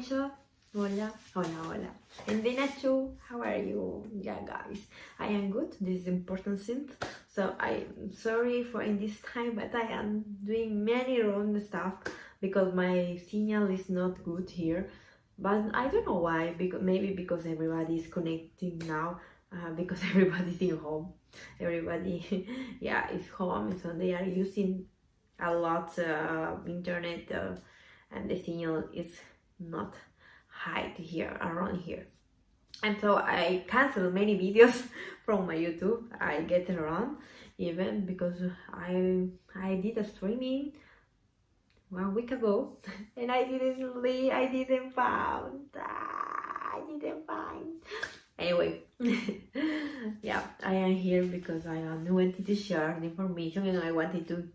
Aisha. Hola, hola, hola. And Nacho, how are you? Yeah, guys, I am good. This is important thing. So I'm sorry for in this time, but I am doing many wrong stuff because my signal is not good here. But I don't know why. Because maybe because everybody is connecting now. Because everybody's in home. Everybody, yeah, is home, so they are using a lot internet, and the signal is not hide here around here, and so I cancel many videos from my YouTube. I get around even because I did a streaming 1 week ago and I didn't find anyway. Yeah, I am here because I wanted to share the information and I wanted to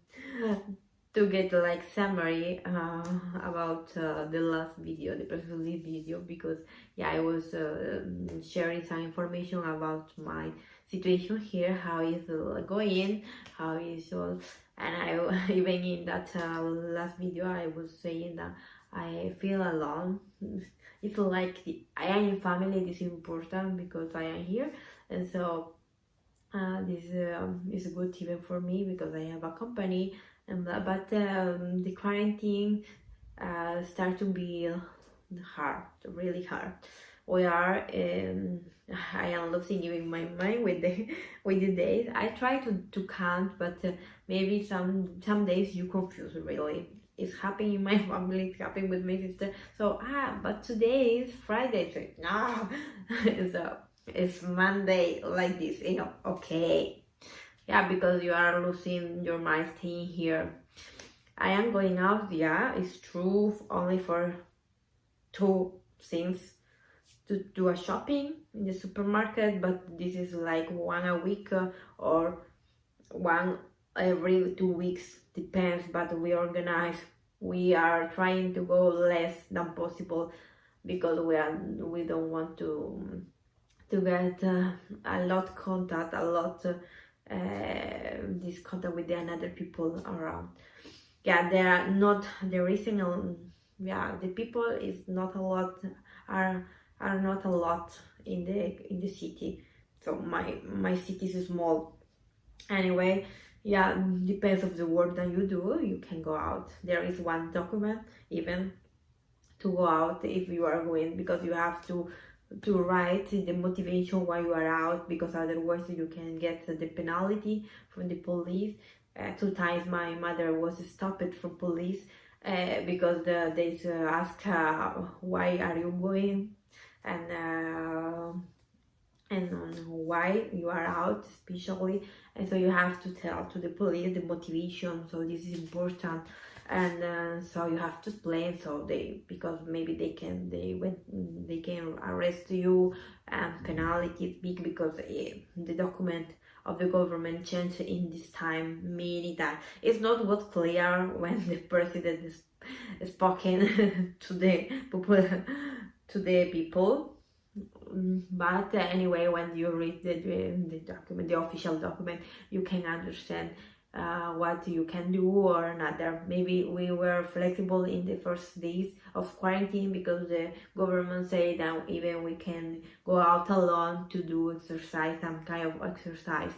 get like summary about the last video, the previous video, because yeah, I was sharing some information about my situation here, how it's going, how is all, and I even in that last video I was saying that I feel alone. It's like I am in family. This is important because I am here, and so this is good even for me because I have a company. But the quarantine start to be hard, really hard. We are I am losing even my mind with the with the days. I try to count, but maybe some days you confuse really. It's happening in my family, it's happening with my sister. So but today is Friday, so no. So it's Monday like this, okay. Yeah, because you are losing your mind staying here. I am going out, yeah, it's true, only for 2 things, to do a shopping in the supermarket, but this is like 1 a week or 1 every 2 weeks, depends, but we organize. We are trying to go less than possible because we don't want to get a lot contact, a lot this contact with the another people around. Yeah, they are not the reason. Yeah, the people is not a lot, are not a lot in the city. So my city is small. Anyway, yeah, depends of the work that you do. You can go out. There is one document even to go out if you are going, because you have to write the motivation why you are out, because otherwise you can get the penalty from the police. 2 times my mother was stopped from police because they ask why are you going, and why you are out especially, and so you have to tell to the police the motivation. So this is important, and so you have to explain, so because maybe they can arrest you, and penalty is big because the document of the government changed in this time many times. It's not what clear when the president is spoken to the people. But anyway, when you read the document, the official document, you can understand what you can do or another. Maybe we were flexible in the first days of quarantine because the government say that even we can go out alone to do exercise, some kind of exercise.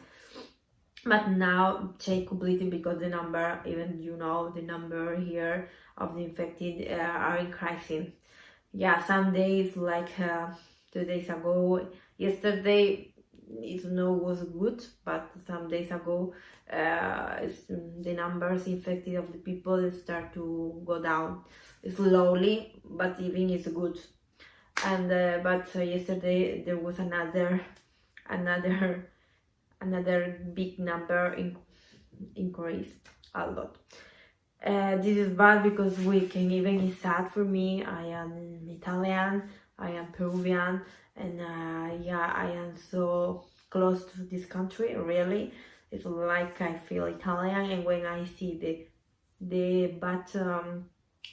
But now change completely because the number, even the number here of the infected are increasing. Yeah, some days like 2 days ago, yesterday it was good, but some days ago the numbers infected of the people start to go down slowly, but even it's good. And but yesterday there was another big number increase a lot. This is bad because it's sad for me. I am Italian, I am Peruvian, and yeah, I am so close to this country. Really, it's like I feel Italian, and when I see the bad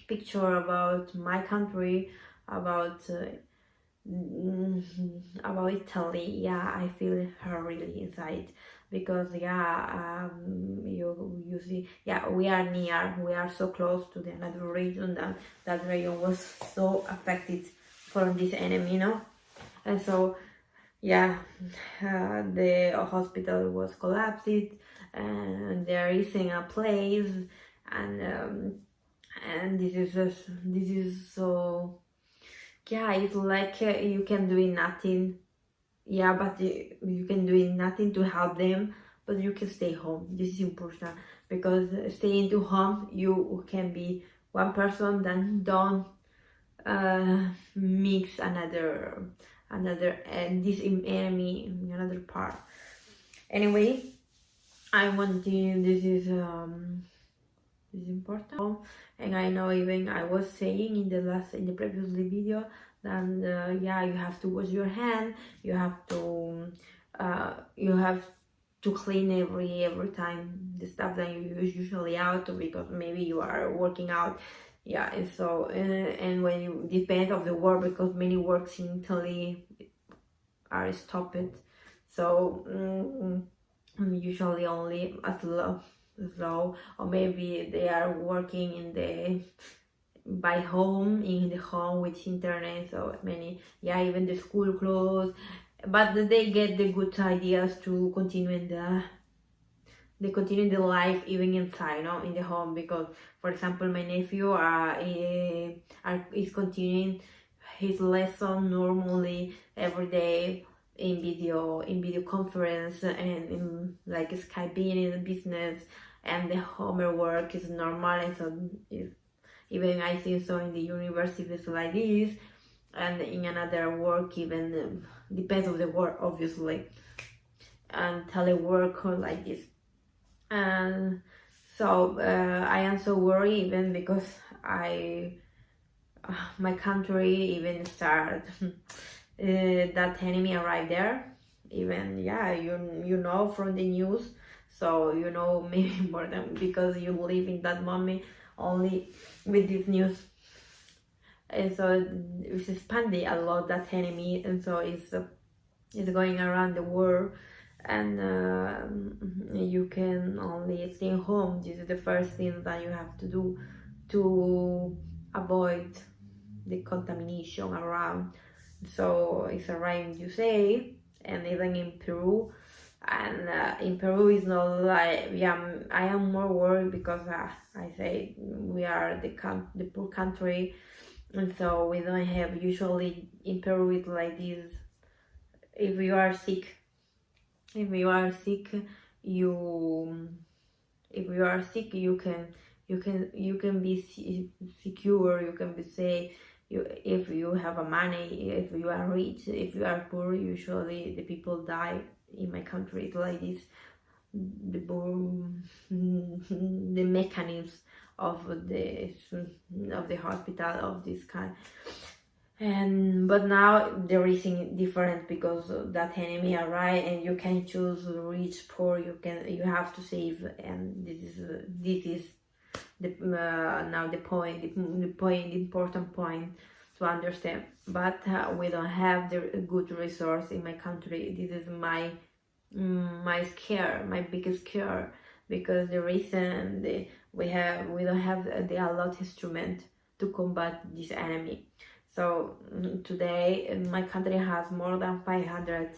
picture about my country, about Italy, yeah, I feel her really inside, because you see, we are so close to the another region, that region was so affected from this enemy, and so the hospital was collapsed, and there isn't a place, and this is so, it's like you can do nothing, but you can do nothing to help them, but you can stay home. This is important, because staying to home, you can be one person, then don't mix another this enemy in another part. Anyway, I want to, this is important, and I know, even I was saying in the previous video, that you have to wash your hand, you have to clean every time the stuff that you use usually out, because maybe you are working out, and so and when you depend of the work, because many works in Italy are stopped, so usually only slow, or maybe they are working by home, in the home with internet, so many, even the school closed, but they get the good ideas to continue the life even inside, in the home, because, for example, my nephew is continuing his lesson normally every day in video conference, and in like Skypeing in the business, and the homework is normal, and so even I think so in the universities like this, and in another work, even depends on the work, obviously, and telework or like this. And so I am so worried, even because my country even start that enemy arrived there, even you know from the news, so you know maybe more than, because you live in that moment only with this news, and so it's expanding a lot, that enemy, and so it's going around the world, and you can only stay home. This is the first thing that you have to do to avoid the contamination around. So it's around, you say, and even in Peru, and in Peru is not like, I am more worried, because I say we are the poor country, and so we don't have, usually in Peru it's like this, if you are sick, you can be secure, you can be safe, if you have a money, if you are rich, if you are poor, usually the people die in my country. It's like this, the mechanisms of the hospital of this kind. But now there is different, because that enemy arrived, and you can choose rich, poor, you have to save, and this is now the important point to understand. But we don't have the good resource in my country. This is my biggest scare, because the reason we don't have a lot instrument to combat this enemy. So today my country has more than 500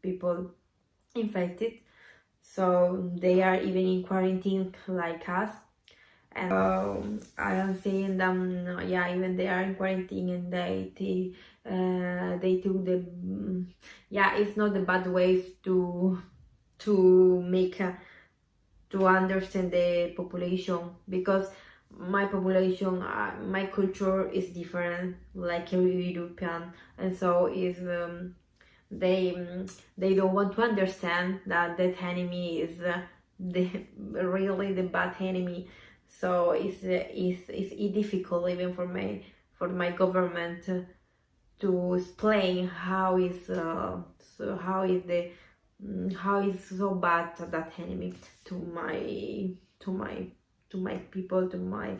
people infected, so they are even in quarantine like us, and I am saying them, even they are in quarantine, and they took the it's not the bad ways to make to understand the population, because my population, my culture is different, like European, and so is they don't want to understand that enemy is really the bad enemy. So it's difficult even for my government to explain how is so bad that enemy to my people, to my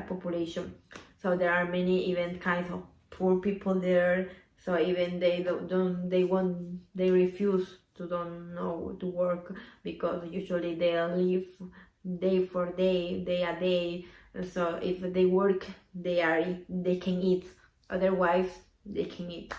population. So there are many even kinds of poor people there, So even they refuse to don't know to work, because usually they live day for day, day a day. So if they work, they can eat. Otherwise, they can eat.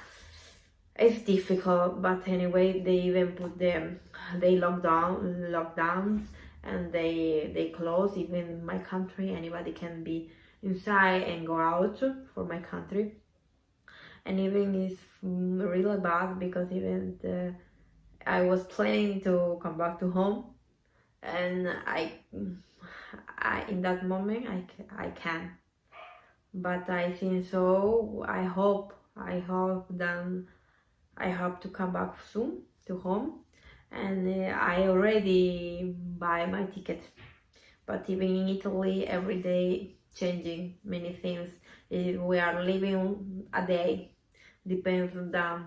It's difficult, but anyway, they even put them, they lockdown, and they close even my country. Anybody can be inside and go out for my country, and even it's really bad, because even I was planning to come back to home, and I in that moment I can, but I think so. I hope to come back soon to home, and I already buy my ticket. But even in Italy, every day changing many things. We are living a day, depends on the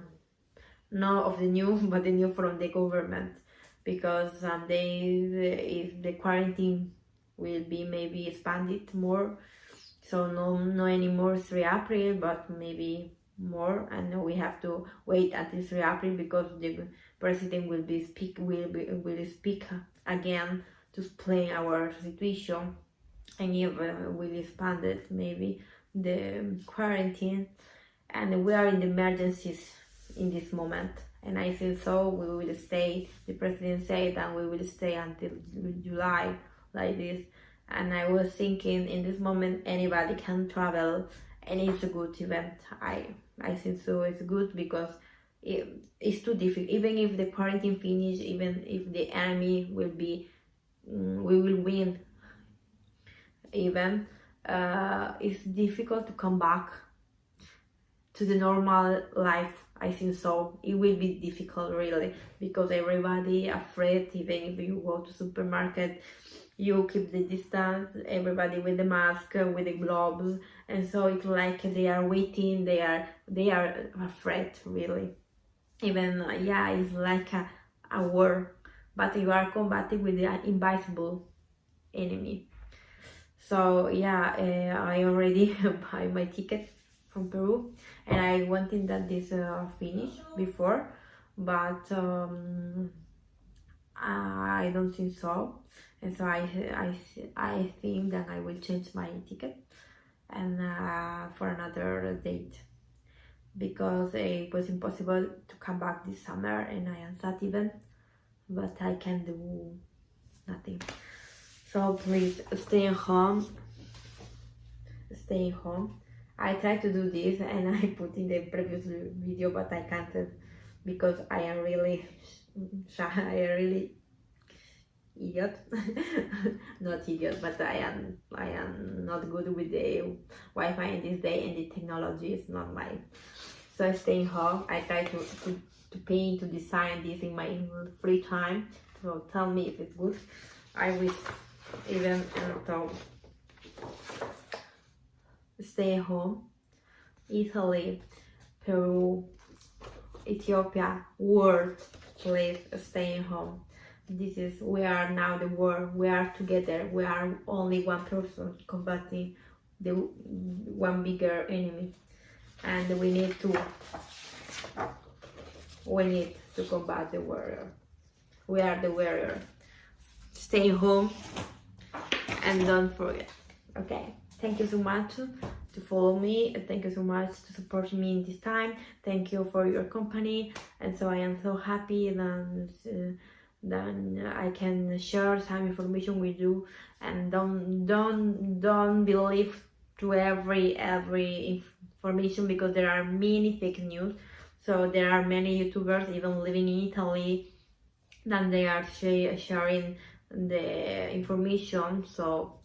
not of the new, but the new from the government, because some days if the quarantine will be maybe expanded more, so no anymore 3 April, but maybe more, and we have to wait until 3 April, because the president will speak again to explain our situation, and if will expand it maybe the quarantine, and we are in the emergencies in this moment. And I think so we will stay, the president said that we will stay until July like this. And I was thinking in this moment anybody can travel, and it's a good event. I think so it's good, because it's too difficult. Even if the quarantine finish, even if the enemy will be, we will win, even it's difficult to come back to the normal life. I think so it will be difficult really, because everybody afraid. Even if you go to supermarket, you keep the distance, everybody with the mask, with the gloves, and so it's like they are waiting, they are afraid really. Even it's like a war, but you are combating with the invisible enemy. So I already buy my ticket from Peru, and I wanted that this finish before, but I don't think so, and so I think that I will change my ticket and for another date, because it was impossible to come back this summer, and I am sad even, but I can do nothing. So please stay home. I tried to do this, and I put in the previous video, but I can't, because I am really shy. I am really idiot. Not idiot, but I am not good with the Wi-Fi in this day, and the technology is not mine. So I stay home. I try to paint, to design this in my free time. So tell me if it's good. I will even stay home. Italy, Peru, Ethiopia, world, please stay home. We are now the world. We are together. We are only one person combating the one bigger enemy, and we need to combat the warrior. We are the warrior. Stay home and don't forget. Okay, thank you so much to follow me, and thank you so much to support me in this time. Thank you for your company, and so I am so happy that I can share some information with you. And don't believe to every information, because there are many fake news. So there are many YouTubers even living in Italy, that they are sharing the information. So,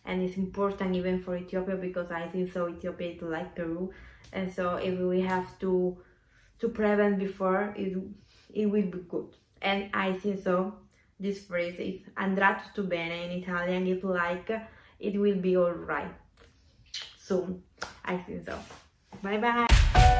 and it's important even for Ethiopia, because I think so Ethiopia is like Peru, and so if we have to prevent before, it will be good. And I think so this phrase is andrà tutto bene in Italian, it's like it will be all right soon. I think so. Bye bye.